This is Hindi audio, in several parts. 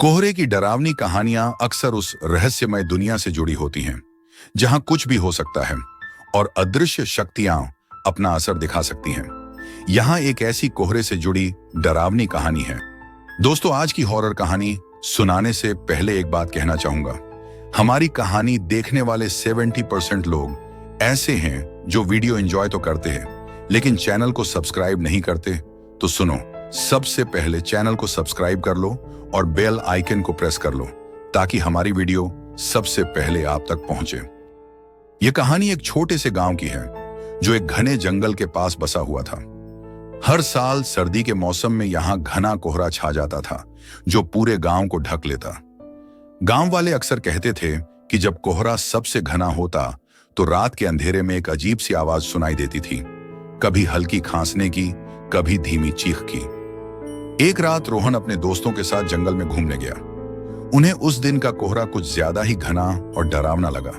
कोहरे की डरावनी कहानियां अक्सर उस रहस्यमय दुनिया से जुड़ी होती हैं जहां कुछ भी हो सकता है और अदृश्य शक्तियां अपना असर दिखा सकती हैं। यहां एक ऐसी कोहरे से जुड़ी डरावनी कहानी है। दोस्तों, आज की हॉरर कहानी सुनाने से पहले एक बात कहना चाहूंगा। हमारी कहानी देखने वाले 70% लोग ऐसे हैं जो वीडियो एंजॉय तो करते हैं लेकिन चैनल को सब्सक्राइब नहीं करते। तो सुनो, सबसे पहले चैनल को सब्सक्राइब कर लो और बेल आइकन को प्रेस कर लो ताकि हमारी वीडियो सबसे पहले आप तक पहुंचे। यह कहानी एक छोटे से गांव की है जो एक घने जंगल के पास बसा हुआ था। हर साल सर्दी के मौसम में यहां घना कोहरा छा जाता था जो पूरे गांव को ढक लेता। गांव वाले अक्सर कहते थे कि जब कोहरा सबसे घना होता तो रात के अंधेरे में एक अजीब सी आवाज सुनाई देती थी, कभी हल्की खांसने की, कभी धीमी चीख की। एक रात रोहन अपने दोस्तों के साथ जंगल में घूमने गया। उन्हें उस दिन का कोहरा कुछ ज्यादा ही घना और डरावना लगा।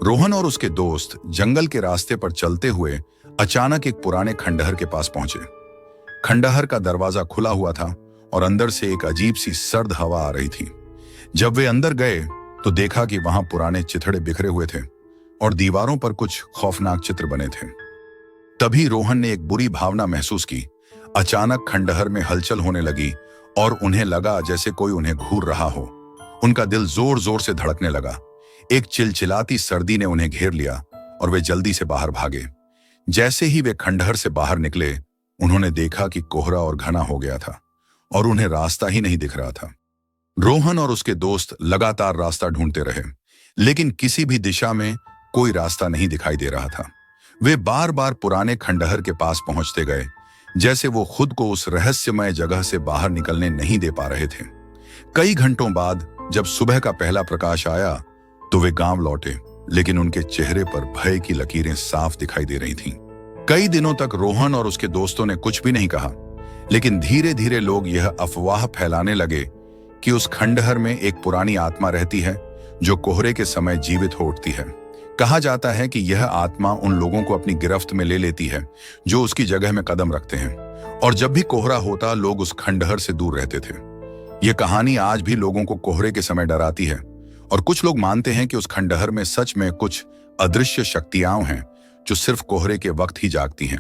रोहन और उसके दोस्त जंगल के रास्ते पर चलते हुए अचानक एक पुराने खंडहर के पास पहुंचे। खंडहर का दरवाजा खुला हुआ था और अंदर से एक अजीब सी सर्द हवा आ रही थी। जब वे अंदर गए तो देखा कि वहां पुराने चिथड़े बिखरे हुए थे और दीवारों पर कुछ खौफनाक चित्र बने थे। तभी रोहन ने एक बुरी भावना महसूस की। अचानक खंडहर में हलचल होने लगी और उन्हें लगा जैसे कोई उन्हें घूर रहा हो। उनका दिल जोर जोर से धड़कने लगा। एक चिलचिलाती सर्दी ने उन्हें घेर लिया और वे जल्दी से बाहर भागे। जैसे ही वे खंडहर से बाहर निकले, उन्होंने देखा कि कोहरा और घना हो गया था और उन्हें रास्ता ही नहीं दिख रहा था। रोहन और उसके दोस्त लगातार रास्ता ढूंढते रहे लेकिन किसी भी दिशा में कोई रास्ता नहीं दिखाई दे रहा था। वे बार बार पुराने खंडहर के पास पहुंचते गए जैसे वो खुद को उस रहस्यमय जगह से बाहर निकलने नहीं दे पा रहे थे। कई घंटों बाद जब सुबह का पहला प्रकाश आया तो वे गांव लौटे लेकिन उनके चेहरे पर भय की लकीरें साफ दिखाई दे रही थीं। कई दिनों तक रोहन और उसके दोस्तों ने कुछ भी नहीं कहा लेकिन धीरे धीरे लोग यह अफवाह फैलाने लगे कि उस खंडहर में एक पुरानी आत्मा रहती है जो कोहरे के समय जीवित हो उठती है। कहा जाता है कि यह आत्मा उन लोगों को अपनी गिरफ्त में ले लेती है जो उसकी जगह में कदम रखते हैं और जब भी कोहरा होता लोग उस खंडहर से दूर रहते थे। यह कहानी आज भी लोगों को कोहरे के समय डराती है और कुछ लोग मानते हैं कि उस खंडहर में सच में कुछ अदृश्य शक्तियां हैं जो सिर्फ कोहरे के वक्त ही जागती हैं।